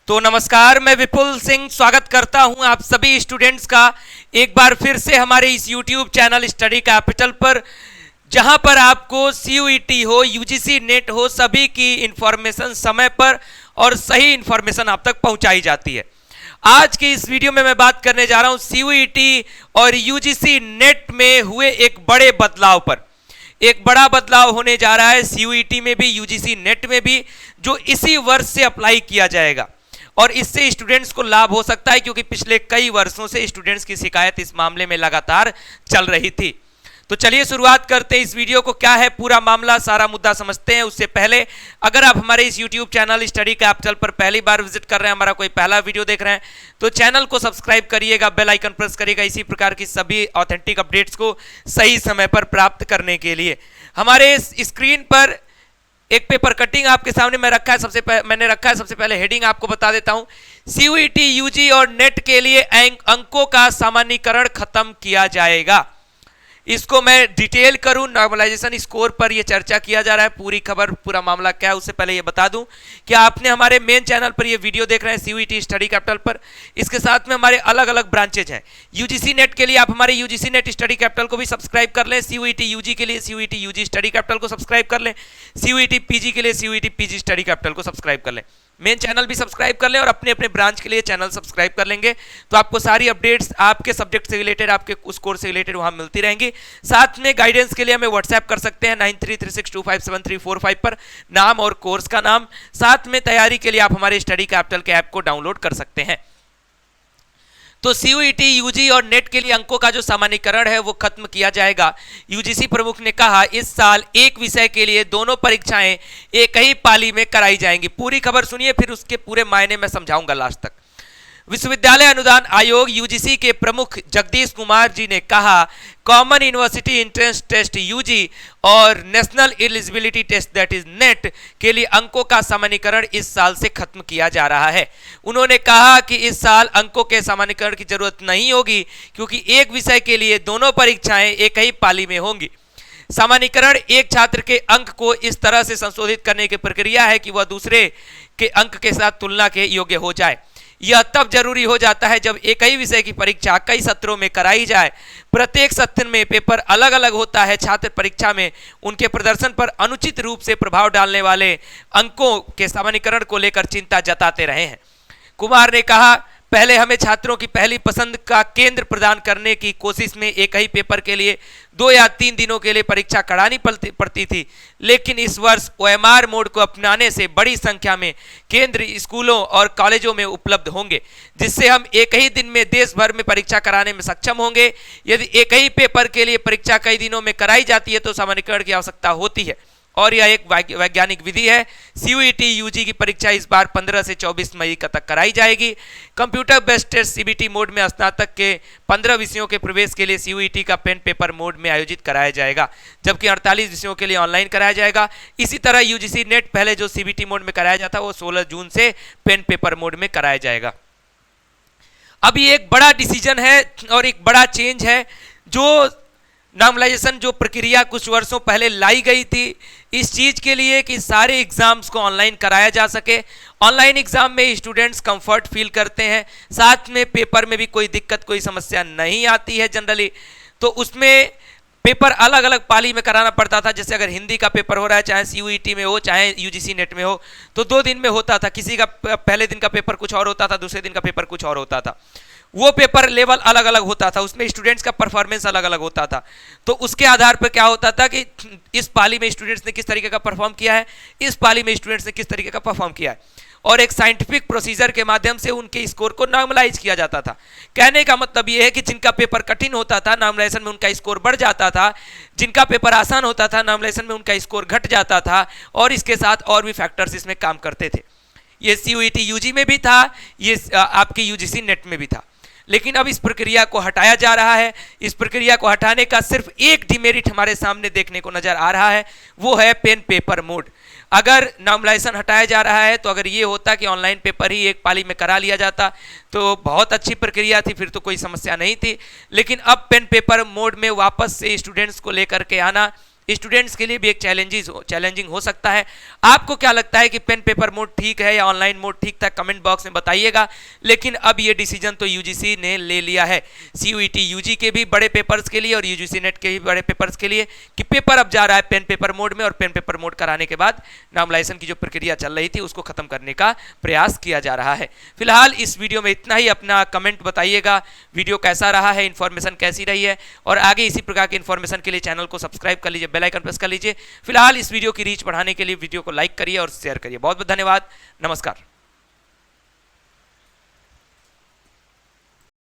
तो नमस्कार, मैं विपुल सिंह स्वागत करता हूं आप सभी स्टूडेंट्स का एक बार फिर से हमारे इस YouTube चैनल स्टडी कैपिटल पर, जहां पर आपको CUET हो, UGC नेट हो, सभी की इंफॉर्मेशन समय पर और सही इंफॉर्मेशन आप तक पहुंचाई जाती है। आज की इस वीडियो में मैं बात करने जा रहा हूं CUET और UGC नेट में हुए एक बड़े बदलाव पर। एक बड़ा बदलाव होने जा रहा है CUET में भी, UGC नेट में भी, जो इसी वर्ष से अप्लाई किया जाएगा और इससे स्टूडेंट्स को लाभ हो सकता है, क्योंकि पिछले कई वर्षों से स्टूडेंट्स की शिकायत इस मामले में लगातार चल रही थी। तो चलिए शुरुआत करते हैं इस वीडियो को। क्या है पूरा मामला, सारा मुद्दा समझते हैं। उससे पहले अगर आप हमारे इस YouTube चैनल स्टडी कैपिटल पर पहली बार विजिट कर रहे हैं, हमारा कोई पहला वीडियो देख रहे हैं, तो चैनल को सब्सक्राइब करिएगा, बेल आइकन प्रेस करिएगा इसी प्रकार की सभी ऑथेंटिक अपडेट्स को सही समय पर प्राप्त करने के लिए। हमारे स्क्रीन पर एक पेपर कटिंग आपके सामने मैंने रखा है। सबसे पहले हेडिंग आपको बता देता हूं। CUET, UG और नेट के लिए अंकों का सामान्यीकरण खत्म किया जाएगा। इसको मैं डिटेल करूं, नॉर्मलाइजेशन स्कोर पर यह चर्चा किया जा रहा है। पूरी खबर, पूरा मामला क्या है, उससे पहले यह बता दूं कि आपने हमारे मेन चैनल पर यह वीडियो देख रहे हैं CUET स्टडी कैपिटल पर। इसके साथ में हमारे अलग अलग ब्रांचेज हैं। UGC नेट के लिए आप हमारे UGC नेट स्टडी कैपिटल को भी सब्सक्राइब कर लें। CUET UG के लिए CUET UG स्टडी कैपिटल को सब्सक्राइब कर लें। CUET PG के लिए CUET PG स्टडी कैपिटल को सब्सक्राइब कर लें। मेन चैनल भी सब्सक्राइब कर लें और अपने अपने ब्रांच के लिए चैनल सब्सक्राइब कर लेंगे, तो आपको सारी अपडेट्स आपके सब्जेक्ट से रिलेटेड, आपके उस कोर्स से रिलेटेड वहां मिलती रहेंगी। साथ में गाइडेंस के लिए हमें व्हाट्सएप कर सकते हैं 9336257345 पर, नाम और कोर्स का नाम। साथ में तैयारी के लिए आप हमारे स्टडी कैपिटल के ऐप को डाउनलोड कर सकते हैं। तो CUET, UG और नेट के लिए अंकों का जो सामान्यीकरण है वो खत्म किया जाएगा। UGC प्रमुख ने कहा इस साल एक विषय के लिए दोनों परीक्षाएं एक ही पाली में कराई जाएंगी। पूरी खबर सुनिए, फिर उसके पूरे मायने में समझाऊंगा लास्ट तक। विश्वविद्यालय अनुदान आयोग UGC के प्रमुख जगदीश कुमार जी ने कहा common university entrance test UG और national eligibility test that is NET के लिए अंकों का सामान्यीकरण इस साल से खत्म किया जा रहा है। उन्होंने कहा कि इस साल अंकों के सामान्यीकरण की जरूरत नहीं होगी, क्योंकि एक विषय के लिए दोनों परीक्षाएं एक ही पाली में होंगी। सामान्यीकरण एक छात्र के अंक को इस तरह से संशोधित करने की प्रक्रिया है कि वह दूसरे के अंक के साथ तुलना के योग्य हो जाए। यह तब जरूरी हो जाता है जब एक ही विषय की परीक्षा कई सत्रों में कराई जाए। प्रत्येक सत्र में पेपर अलग अलग होता है। छात्र परीक्षा में उनके प्रदर्शन पर अनुचित रूप से प्रभाव डालने वाले अंकों के सामान्यीकरण को लेकर चिंता जताते रहे हैं। कुमार ने कहा पहले हमें छात्रों की पहली पसंद का केंद्र प्रदान करने की कोशिश में एक ही पेपर के लिए 2 या 3 दिनों के लिए परीक्षा करानी पड़ती थी, लेकिन इस वर्ष OMR मोड को अपनाने से बड़ी संख्या में केंद्र स्कूलों और कॉलेजों में उपलब्ध होंगे, जिससे हम एक ही दिन में देश भर में परीक्षा कराने में सक्षम होंगे। यदि एक ही पेपर के लिए परीक्षा कई दिनों में कराई जाती है तो सामान्यीकरण की आवश्यकता होती है, और यह एक वैज्ञानिक विधि है। CUET UG की परीक्षा इस बार 15 से 24 मई तक कराई जाएगी। Computer based test CBT mode में स्नातक के 15 विषयों के प्रवेश के लिए CUET का पेन पेपर मोड में आयोजित कराया जाएगा, जबकि 48 विषयों के लिए ऑनलाइन कराया जाएगा। इसी तरह UGC नेट पहले जो CBT मोड में कराया जाता है वो 16 जून से पेन पेपर मोड में कराया जाएगा। अब ये एक बड़ा डिसीजन है और एक बड़ा चेंज है। जो नॉर्मलाइजेशन जो प्रक्रिया कुछ वर्षों पहले लाई गई थी इस चीज के लिए कि सारे एग्जाम्स को ऑनलाइन कराया जा सके। ऑनलाइन एग्जाम में स्टूडेंट्स कंफर्ट फील करते हैं, साथ में पेपर में भी कोई दिक्कत, कोई समस्या नहीं आती है जनरली। तो उसमें पेपर अलग अलग पाली में कराना पड़ता था। जैसे अगर हिंदी का पेपर हो रहा है, चाहे CUET में हो चाहे UGC नेट में हो, तो 2 दिन में होता था। किसी का पहले दिन का पेपर कुछ और होता था, दूसरे दिन का पेपर कुछ और होता था। वो पेपर लेवल अलग अलग होता था, उसमें स्टूडेंट्स का परफॉर्मेंस अलग अलग होता था। तो उसके आधार पर क्या होता था कि इस पाली में स्टूडेंट्स ने किस तरीके का परफॉर्म किया है, इस पाली में स्टूडेंट्स ने किस तरीके का परफॉर्म किया है, और एक साइंटिफिक प्रोसीजर के माध्यम से उनके स्कोर को नॉर्मलाइज किया जाता था। कहने का मतलब यह है कि जिनका पेपर कठिन होता था नॉर्मलाइजेशन में उनका स्कोर बढ़ जाता था, जिनका पेपर आसान होता था नॉर्मलाइजेशन में उनका स्कोर घट जाता था, और इसके साथ और भी फैक्टर्स इसमें काम करते थे। ये CUET UG में भी था, ये आपके UGC नेट में भी था। लेकिन अब इस प्रक्रिया को हटाया जा रहा है। इस प्रक्रिया को हटाने का सिर्फ एक डिमेरिट हमारे सामने देखने को नजर आ रहा है, वो है पेन पेपर मोड। अगर नॉर्मलाइजेशन हटाया जा रहा है तो अगर ये होता कि ऑनलाइन पेपर ही एक पाली में करा लिया जाता तो बहुत अच्छी प्रक्रिया थी, फिर तो कोई समस्या नहीं थी। लेकिन अब पेन पेपर मोड में वापस से स्टूडेंट्स को लेकर के आना स्टूडेंट्स के लिए भी एक चैलेंजिंग हो सकता है। आपको क्या लगता है कि पेन पेपर मोड ठीक है या ऑनलाइन मोड ठीक था, कमेंट बॉक्स में बताइएगा। लेकिन अब ये डिसीजन तो यूजीसी ने ले लिया है, सीयूईटी यूजी के भी बड़े पेपर्स के लिए और यूजीसी नेट के भी बड़े पेपर्स के लिए, कि पेपर अब जा रहा है पेन पेपर मोड में, और पेन पेपर मोड कराने के बाद नॉर्मलाइजेशन की जो प्रक्रिया चल रही थी उसको खत्म करने का प्रयास किया जा रहा है। फिलहाल इस वीडियो में इतना ही। अपना कमेंट बताइएगा वीडियो कैसा रहा है, इंफॉर्मेशन कैसी रही है, और आगे इसी प्रकार की इंफॉर्मेशन के लिए चैनल को सब्सक्राइब कर लीजिए, बेल आइकन प्रेस कर लीजिए। फिलहाल इस वीडियो की रीच बढ़ाने के लिए वीडियो को लाइक करिए और शेयर करिए। बहुत बहुत धन्यवाद। नमस्कार।